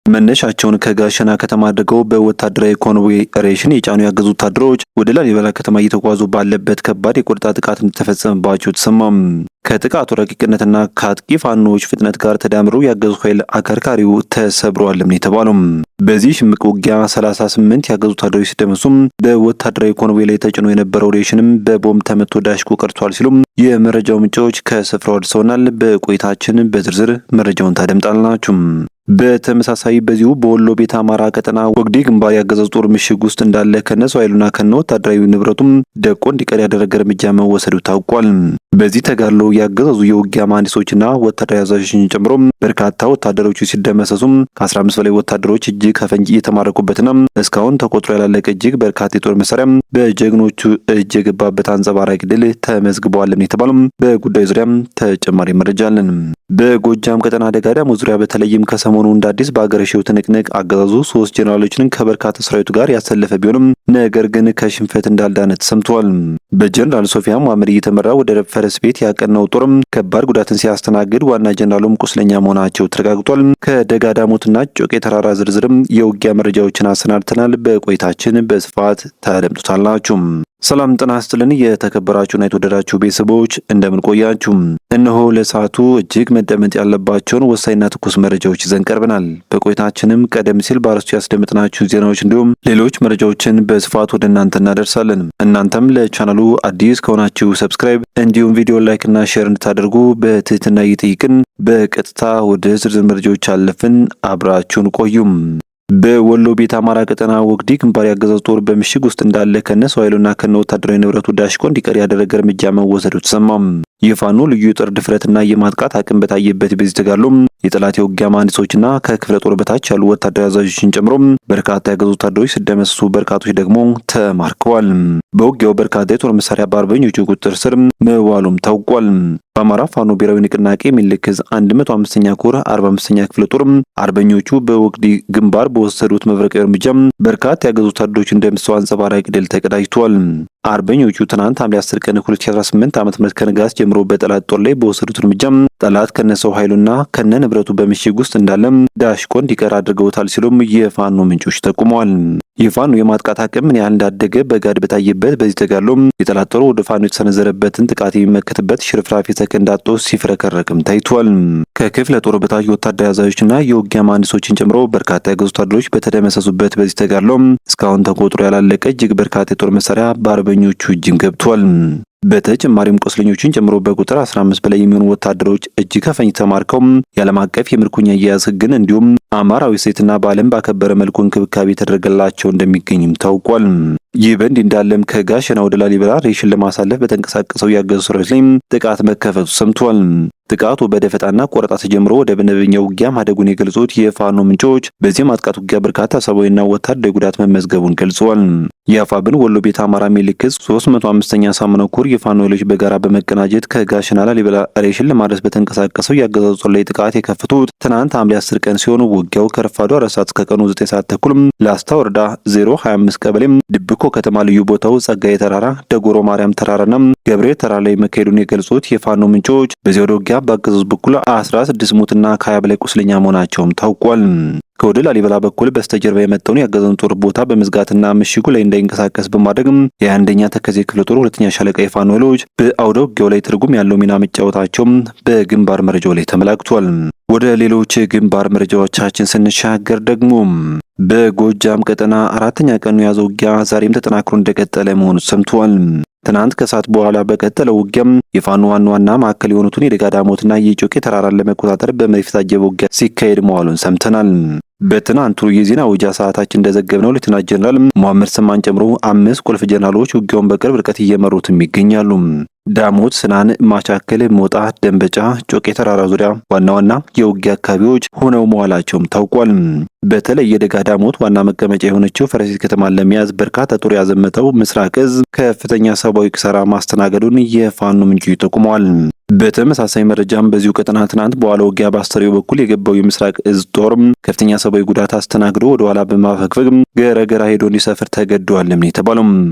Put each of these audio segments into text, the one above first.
መነሻቸውን ከጋሸና ከተማ አድርገው በወታደራዊ ኮንቮይ ሬሽን የጫኑ ያገዙ ወታደሮች ወደ ላሊበላ ከተማ እየተጓዙ ባለበት ከባድ የቆረጣ ጥቃት እንደተፈጸመባቸው ተሰማም። ከጥቃቱ ረቂቅነትና ከአጥቂ ፋኖዎች ፍጥነት ጋር ተዳምሮ ያገዙ ኃይል አከርካሪው ተሰብሯልም የተባለው። በዚህ ሽምቅ ውጊያ 38 ያገዙ ወታደሮች ሲደመሱም በወታደራዊ ኮንቮይ ላይ ተጭኖ የነበረው ሬሽንም በቦምብ ተመቶ ዳሽቆ ቀርቷል ሲሉም የመረጃው ምንጮች ከስፍራው አድርሰውናል። በቆይታችን በዝርዝር መረጃውን ታደምጣላችሁ። በተመሳሳይ በዚሁ በወሎ ቤት አማራ ቀጠና ወግዲ ግንባር ያገዛዙ ጦር ምሽግ ውስጥ እንዳለ ከነሱ ኃይሉና ከነ ወታደራዊ ንብረቱም ደቆ እንዲቀር ያደረገ እርምጃ መወሰዱ ታውቋል። በዚህ ተጋድሎ ያገዛዙ የውጊያ መሐንዲሶችና ወታደራዊ አዛዦችን ጨምሮ በርካታ ወታደሮቹ ሲደመሰሱም ከ15 በላይ ወታደሮች እጅግ ከፈንጂ የተማረኩበትና እስካሁን ተቆጥሮ ያላለቀ እጅግ በርካታ የጦር መሳሪያ በጀግኖቹ እጅ የገባበት አንጸባራቂ ድል ተመዝግበዋል የተባለው። በጉዳዩ ዙሪያም ተጨማሪ መረጃ አለን። በጎጃም ቀጠና ደጋዳሞት ዙሪያ በተለይም ከሰሞኑ እንደ አዲስ በአገረሸው ትንቅንቅ አገዛዙ 3 ጄኔራሎችን ከበርካታ ሰራዊቱ ጋር ያሰለፈ ቢሆንም ነገር ግን ከሽንፈት እንዳልዳነ ተሰምቷል። በጀነራል ሶፊያን መሐመድ እየተመራ ወደ ፈረስ ቤት ያቀናው ጦርም ከባድ ጉዳትን ሲያስተናግድ ዋና ጄኔራሉም ቁስለኛ መሆናቸው ተረጋግጧል። ከደጋዳሞትና ጮቄ ተራራ ዝርዝርም የውጊያ መረጃዎችን አሰናድተናል። በቆይታችን በስፋት ታደምጡታላችሁ። ሰላም ጤና ይስጥልን። የተከበራችሁና የተወደዳችሁ ቤተሰቦች እንደምን ቆያችሁ? እነሆ ለሰዓቱ እጅግ መደመጥ ያለባቸውን ወሳኝና ትኩስ መረጃዎች ይዘን ቀርበናል። በቆይታችንም ቀደም ሲል በአርዕስቱ ያስደመጥናችሁ ዜናዎች እንዲሁም ሌሎች መረጃዎችን በስፋት ወደ እናንተ እናደርሳለን። እናንተም ለቻናሉ አዲስ ከሆናችሁ ሰብስክራይብ እንዲሁም ቪዲዮ ላይክ እና ሼር እንድታደርጉ በትህትና እየጠየቅን በቀጥታ ወደ ዝርዝር መረጃዎች አለፍን። አብራችሁን ቆዩም። በወሎ ቤት አማራ ቀጠና ወግዲ ግንባር ያገዛዙ ጦር በምሽግ ውስጥ እንዳለ ከነ ሰው ኃይሉና ከነ ወታደራዊ ንብረቱ ዳሽቆ እንዲቀር ያደረገ እርምጃ መወሰዱ ተሰማም። የፋኖ ልዩ የጦር ድፍረትና የማጥቃት አቅም በታየበት በዚህ ተጋድሎም የጠላት የውጊያ መሐንዲሶችና ከክፍለ ጦር በታች ያሉ ወታደራዊ አዛዦችን ጨምሮ በርካታ ያገዙ ወታደሮች ሲደመሰሱ በርካቶች ደግሞ ተማርከዋል። በውጊያው በርካታ የጦር መሳሪያ በአርበኞቹ ቁጥጥር ስር መዋሉም ታውቋል። በአማራ ፋኖ ብሔራዊ ንቅናቄ ሚልክዝ 105ኛ ኮር 45ኛ ክፍለ ጦር አርበኞቹ በወግዲ ግንባር በወሰዱት መብረቃዊ እርምጃ በርካታ ያገዙ ወታደሮች እንደምሰው አንጸባራቂ ድል ተቀዳጅቷል። አርበኞቹ ትናንት ሐምሌ 10 ቀን 2018 ዓ.ም ከንጋት ጀምሮ በጠላት ጦር ላይ በወሰዱት እርምጃ ጠላት ከነሰው ኃይሉና ከነ ንብረቱ በምሽግ ውስጥ እንዳለ ዳሽቆ እንዲቀር አድርገውታል ሲሉም የፋኖ ምንጮች ጠቁመዋል። የፋኖ የማጥቃት አቅም ምን ያህል እንዳደገ በጋድ በታየበት በዚህ ተጋድሎ የጠላት ጦር ወደ ፋኖ የተሰነዘረበትን ጥቃት የሚመከትበት ሽርፍራፊ ሰከንዳቶ ሲፍረከረክም ታይቷል። ከክፍለ ጦር በታች ወታደራዊ አዛዦችና የውጊያ መሐንዲሶችን ጨምሮ በርካታ ያገዙ ወታደሮች በተደመሰሱበት በዚህ ተጋድሎ እስካሁን ተቆጥሮ ያላለቀ እጅግ በርካታ የጦር መሳሪያ በአርበኞቹ እጅም ገብቷል። በተጨማሪም ቁስለኞችን ጨምሮ በቁጥር 15 በላይ የሚሆኑ ወታደሮች እጅ ከፈንጅ ተማርከው የዓለም አቀፍ የምርኮኛ አያያዝ ሕግን እንዲሁም አማራዊ ሴትና በዓለም ባከበረ መልኩ እንክብካቤ የተደረገላቸው እንደሚገኝም ታውቋል። ይህ በእንዲህ እንዳለም ከጋሸና ወደ ላሊበላ ሬሽን ለማሳለፍ በተንቀሳቀሰው ያገዙ ሰራዊት ላይ ጥቃት መከፈቱ ሰምቷል። ጥቃቱ በደፈጣና ቆረጣ ተጀምሮ ወደ መደበኛ ውጊያ ማደጉን የገለጹት የፋኖ ምንጮች በዚህ ማጥቃት ውጊያ በርካታ ሰብአዊና ወታደራዊ ጉዳት መመዝገቡን ገልጸዋል። የአፋብን ወሎ ቤት አማራ ሚልክዝ 305ኛ ሳምነው ኮር የፋኖ ኃይሎች በጋራ በመቀናጀት ከጋሸና ላሊበላ ሬሽን ለማድረስ በተንቀሳቀሰው ያገዛዙ ጦር ላይ ጥቃት የከፈቱት ትናንት ሐምሌ 10 ቀን ሲሆን ውጊያው ከረፋዱ 4 ሰዓት እስከ ቀኑ 9 ሰዓት ተኩል ላስታ ወረዳ 025 ቀበሌም ድብኮ ከተማ ልዩ ቦታው ጸጋዬ ተራራ፣ ደጎሮ ማርያም ተራራና ገብርኤል ተራራ ላይ መካሄዱን የገለጹት የፋኖ ምንጮች በዚህ ወደ ውጊያ በአገዛዙ በኩል 16 ሞትና ከ20 በላይ ቁስለኛ መሆናቸውም ታውቋል። ከወደ ላሊበላ በኩል በስተጀርባ የመጣውን ያገዛዙን ጦር ቦታ በመዝጋትና ምሽጉ ላይ እንዳይንቀሳቀስ በማድረግ የ1ኛ ተከዜ ክፍለ ጦር 2ኛ ሻለቃ የፋኖ ኃይሎች በአውደ ውጊያው ላይ ትርጉም ያለው ሚና መጫወታቸው በግንባር መረጃው ላይ ተመላክቷል። ወደ ሌሎች ግንባር መረጃዎቻችን ስንሻገር ደግሞ በጎጃም ቀጠና 4ኛ ቀኑ የያዘው ውጊያ ዛሬም ተጠናክሮ እንደቀጠለ መሆኑ ሰምቷል። ትናንት ከሰዓት በኋላ በቀጠለው ውጊያም የፋኖ ዋና ማዕከል የሆኑትን የደጋዳሞትና የጮቄ ተራራን ለመቆጣጠር በመድፍ የታጀበ ውጊያ ሲካሄድ መዋሉን ሰምተናል። በትናንቱ የዜና ወጃ ሰዓታችን እንደዘገብነው ሌተናንት ጀነራል መሐመድ ሰማን ጨምሮ 5 ቁልፍ ጀነራሎች ውጊያውን በቅርብ ርቀት እየመሩትም ይገኛሉ። ዳሞት፣ ስናን፣ ማቻከል፣ ሞጣ፣ ደንበጫ፣ ጮቄ ተራራ ዙሪያ ዋና የውጊያ አካባቢዎች ሆነው መዋላቸውም ታውቋል። በተለይ የደጋ ዳሞት ዋና መቀመጫ የሆነችው ፈረሴት ከተማን ለመያዝ በርካታ ጦር ያዘመተው ምስራቅ እዝ ከፍተኛ ሰብአዊ ኪሳራ ማስተናገዱን የፋኖ ምንጮች ጠቁመዋል። በተመሳሳይ መረጃም በዚሁ ቀጠና ትናንት በኋላ ውጊያ በአስተሪው በኩል የገባው የምስራቅ እዝ ጦር ከፍተኛ ሰብአዊ ጉዳት አስተናግዶ ወደ ኋላ በማፈግፈግ ገረገራ ሄዶ እንዲሰፍር ተገደዋልም የተባለው።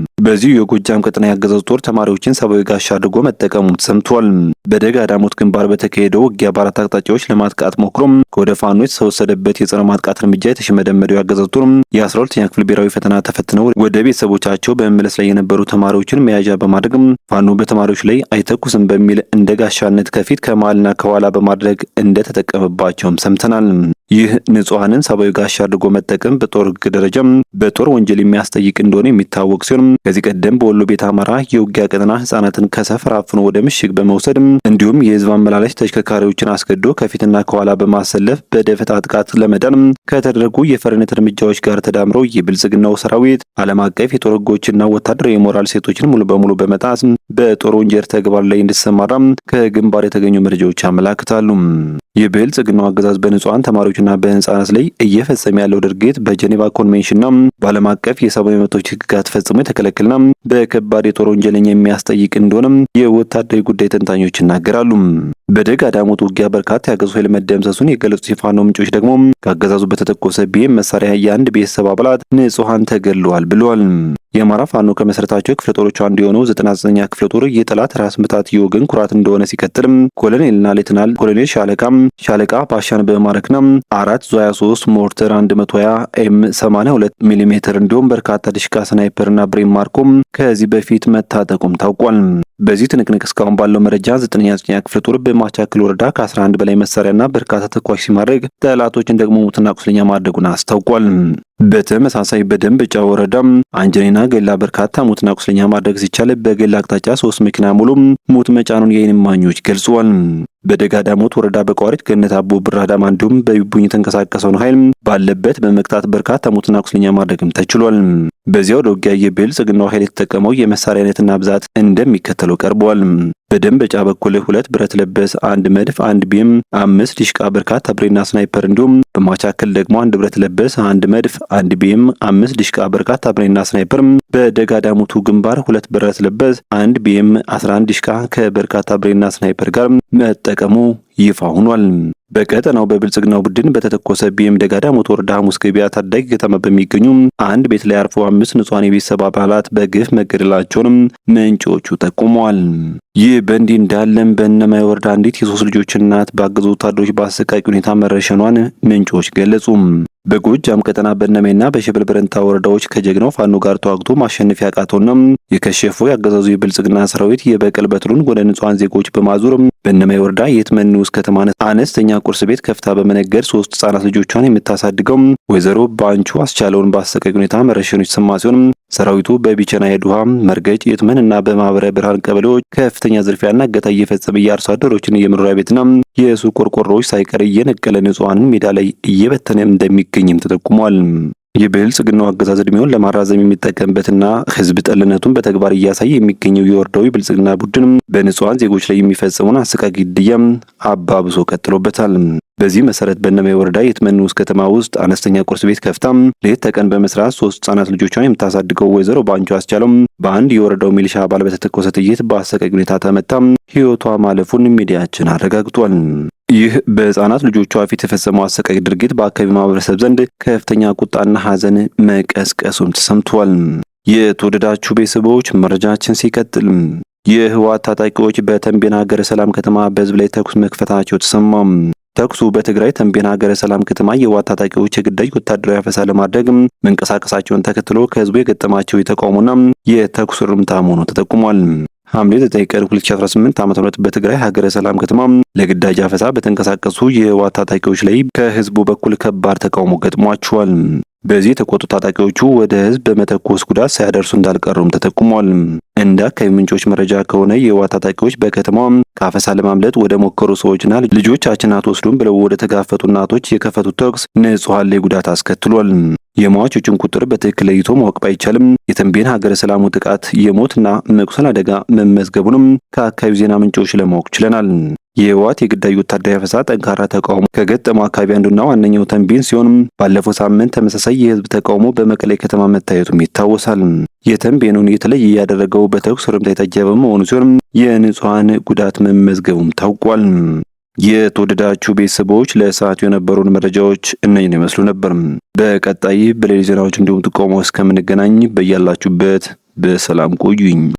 በዚሁ የጎጃም ቀጠና ያገዛዙ ጦር ተማሪዎችን ሰብአዊ ጋሻ አድርጎ አድርጎ መጠቀሙ ተሰምቷል። በደጋ ዳሞት ግንባር በተካሄደው ውጊያ በአራት አቅጣጫዎች ለማጥቃት ሞክሮም ከወደ ፋኖ የተወሰደበት የጸረ ማጥቃት እርምጃ የተሽመደመደው ያገዛዙ ጦር የ12ኛ ክፍል ብሔራዊ ፈተና ተፈትነው ወደ ቤተሰቦቻቸው በመመለስ ላይ የነበሩ ተማሪዎችን መያዣ በማድረግ ፋኖ በተማሪዎች ላይ አይተኩስም በሚል እንደ ጋሻነት ከፊት ከመሃልና ከኋላ በማድረግ እንደተጠቀመባቸውም ሰምተናል። ይህ ንጹሐንን ሰብአዊ ጋሻ አድርጎ መጠቀም በጦር ሕግ ደረጃ በጦር ወንጀል የሚያስጠይቅ እንደሆነ የሚታወቅ ሲሆን ከዚህ ቀደም በወሎ ቤት አማራ የውጊያ ቀጠና ህጻናትን ከሰፈር አፍኖ ወደ ምሽግ በመውሰድ እንዲሁም የህዝብ አመላላሽ ተሽከርካሪዎችን አስገዶ ከፊትና ከኋላ በማሰለፍ በደፈጣ ጥቃት ለመዳን ከተደረጉ የፈሪነት እርምጃዎች ጋር ተዳምረው የብልጽግናው ሰራዊት ዓለም አቀፍ የጦር ሕጎችና ወታደራዊ የሞራል ሴቶችን ሙሉ በሙሉ በመጣስ በጦር ወንጀል ተግባር ላይ እንዲሰማራ ከግንባር የተገኙ መረጃዎች ያመላክታሉ። የብልጽግናው አገዛዝ በንጹሐን ተማሪዎችና በህፃናት ላይ እየፈጸመ ያለው ድርጊት በጄኔቫ ኮንቬንሽንና በዓለም አቀፍ የሰብአዊ መብቶች ህግጋት ፈጽሞ የተከለከለና በከባድ የጦር ወንጀለኛ የሚያስጠይቅ እንደሆነም የወታደራዊ ጉዳይ ተንታኞች ይናገራሉ። በደጋ ዳሞት ውጊያ በርካታ ያገዙ ኃይል መደምሰሱን የገለጹት የፋኖ ምንጮች ደግሞ ከአገዛዙ በተተኮሰ ቢኤም መሳሪያ የአንድ ቤተሰብ አባላት ንጹሐን ተገድለዋል ብለዋል። የአማራ ፋኖ ከመሰረታቸው ክፍለ ጦሮች አንዱ የሆነው 99ኛ ክፍለ ጦር የጠላት ራስ ምታት የወገን ኩራት እንደሆነ ሲቀጥልም ኮሎኔልና ሌተናል ኮሎኔል ሻለቃ ባሻን በማረክና 4 ዙ 23 ሞርተር 120 ኤም82 ሚሜ እንዲሁም በርካታ ድሽቃ ስናይፐርና ብሬን ማርኮም ከዚህ በፊት መታጠቁም ታውቋል። በዚህ ትንቅንቅ እስካሁን ባለው መረጃ 99ኛ ክፍለ ጦር በማቻከል ወረዳ ከ11 በላይ መሳሪያና በርካታ ተኳሽ ሲማድረግ ጠላቶችን ደግሞ ሙትና ቁስለኛ ማድረጉን አስታውቋል። በተመሳሳይ በደንበጫ ወረዳ አንጀኔና ገላ በርካታ ሙትና ቁስለኛ ማድረግ ሲቻል በገላ አቅጣጫ 3 መኪና ሙሉ ሙት መጫኑን የዓይን እማኞች ገልጸዋል። በደጋ ዳሞት ወረዳ በቋሪት ገነት አቦ ብራዳማ እንዲሁም በቢቡኝ የተንቀሳቀሰውን ኃይል ባለበት በመቅጣት በርካታ ሙትና ቁስለኛ ማድረግም ተችሏል። በዚያው ውጊያ የብልጽግናው ኃይል የተጠቀመው የመሳሪያ አይነትና ብዛት እንደሚከተለው ቀርቧል። በደንበጫ በኩል 2 ብረት ለበስ 1 መድፍ 1 ቢኤም 5 ዲሽቃ በርካታ ብሬና ስናይፐር እንዲሁም በማቻከል ደግሞ 1 ብረት ለበስ 1 መድፍ 1 ቢኤም 5 ዲሽቃ በርካታ ብሬና ስናይፐር በደጋ ዳሞቱ ግንባር 2 ብረት ለበስ 1 ቢኤም 11 ዲሽቃ ከበርካታ ብሬና ስናይፐር ጋር መጠቀሙ ይፋ ሆኗል። በቀጠናው በብልጽግናው ቡድን በተተኮሰ ቢኤም ደጋ ዳሞት ወረዳ ሐሙስ ገበያ ታዳጊ ከተማ በሚገኙ አንድ ቤት ላይ አርፎ 5 ንጹሃን የቤተሰብ አባላት በግፍ መገደላቸውንም ምንጮቹ ጠቁመዋል። ይህ በእንዲህ እንዳለም በእነማይ ወረዳ አንዲት የ3 ልጆች እናት ባገዙ ወታደሮች በአሰቃቂ ሁኔታ መረሸኗን ምንጮች ገለጹ። በጎጃም ቀጠና በእነማይና በሸበል በረንታ ወረዳዎች ከጀግናው ፋኖ ጋር ተዋግቶ ማሸነፍ ያቃተውና የከሸፈው ያገዛዙ የብልጽግና ሰራዊት የበቀል በትሩን ወደ ንጹሃን ዜጎች በማዞር በእነማይ ወረዳ የትመን ንዑስ ከተማ አነስተኛ ቁርስ ቤት ከፍታ በመነገድ 3 ህጻናት ልጆቿን የምታሳድገው ወይዘሮ ባንቹ አስቻለውን በአሰቃቂ ሁኔታ መረሸኑ የተሰማ ሲሆን ሰራዊቱ በቢቸና የዱሃ መርገጭ የትመንና በማህበረ ብርሃን ቀበሌዎች ከፍተኛ ዝርፊያና እገታ እየፈጸመ የአርሶ አደሮችን የመኖሪያ ቤትና የሱቅ ቆርቆሮዎች ሳይቀር እየነቀለ ንጹሃንን ሜዳ ላይ እየበተነ እንደሚገኝም ተጠቁሟል። የብልጽግናው አገዛዝ እድሜውን ለማራዘም የሚጠቀምበትና ህዝብ ጠልነቱን በተግባር እያሳየ የሚገኘው የወረዳው ብልጽግና ቡድን በንጹሃን ዜጎች ላይ የሚፈጸመውን አሰቃቂ ግድያ አባብሶ ቀጥሎበታል። በዚህ መሰረት በእነማይ ወረዳ የትመን ንዑስ ከተማ ውስጥ አነስተኛ ቁርስ ቤት ከፍታ ሌት ተቀን በመስራት 3 ህጻናት ልጆቿን የምታሳድገው ወይዘሮ ባንቹ አስቻለው በአንድ የወረዳው ሚሊሻ አባል በተተኮሰ ጥይት በአሰቃቂ ሁኔታ ተመታ ህይወቷ ማለፉን ሚዲያችን አረጋግጧል። ይህ በህፃናት ልጆቿ ፊት የተፈጸመው አሰቃቂ ድርጊት በአካባቢው ማህበረሰብ ዘንድ ከፍተኛ ቁጣና ሐዘን መቀስቀሱም ተሰምቷል። የተወደዳችሁ ቤተሰቦች መረጃችን ሲቀጥል የህወሓት ታጣቂዎች በተንቤን ሀገረ ሰላም ከተማ በህዝብ ላይ ተኩስ መክፈታቸው ተሰማ። ተኩሱ በትግራይ ተንቤን ሀገረ ሰላም ከተማ የህወሓት ታጣቂዎች የግዳጅ ወታደራዊ አፈሳ ለማድረግ መንቀሳቀሳቸውን ተከትሎ ከህዝቡ የገጠማቸው የተቃውሞና የተኩስ እርምታ መሆኑ ተጠቁሟል። ሐምሌ 9 ቀን 2018 ዓ.ም በትግራይ ሀገረ ሰላም ከተማ ለግዳጅ አፈሳ በተንቀሳቀሱ የህወሓት ታጣቂዎች ላይ ከህዝቡ በኩል ከባድ ተቃውሞ ገጥሟቸዋል። በዚህ የተቆጡ ታጣቂዎቹ ወደ ህዝብ በመተኮስ ጉዳት ሳያደርሱ እንዳልቀሩም ተጠቁሟል። እንደ አካባቢ ምንጮች መረጃ ከሆነ የህወሓት ታጣቂዎች በከተማው ከአፈሳ ለማምለጥ ወደ ሞከሩ ሰዎችና ልጆቻችን አትወስዱም ብለው ወደ ተጋፈጡ እናቶች የከፈቱት ተኩስ ንጹሃን ላይ ጉዳት አስከትሏል። የሟቾችን ቁጥር በትክክል ለይቶ ማወቅ ባይቻልም የተንቤን ሀገረ ሰላሙ ጥቃት የሞትና መቁሰል አደጋ መመዝገቡንም ከአካባቢው ዜና ምንጮች ለማወቅ ችለናል። የህወሓት የግዳጅ ወታደራዊ አፈሳ ጠንካራ ተቃውሞ ከገጠመው አካባቢ አንዱና ዋነኛው ተንቤን ሲሆን ባለፈው ሳምንት ተመሳሳይ የህዝብ ተቃውሞ በመቀሌ ከተማ መታየቱም ይታወሳል። የተንቤኑን የተለየ ያደረገው በተኩስ እርምታ የታጀበ መሆኑ ሲሆን የንጹሃን ጉዳት መመዝገቡም ታውቋል። የተወደዳችሁ ቤተሰቦች ለሰዓቱ የነበሩን መረጃዎች እነኝን ይመስሉ ነበር። በቀጣይ በሌሎች ዜናዎች እንዲሁም ጥቆማዎች እስከምንገናኝ በያላችሁበት በሰላም ቆዩኝ።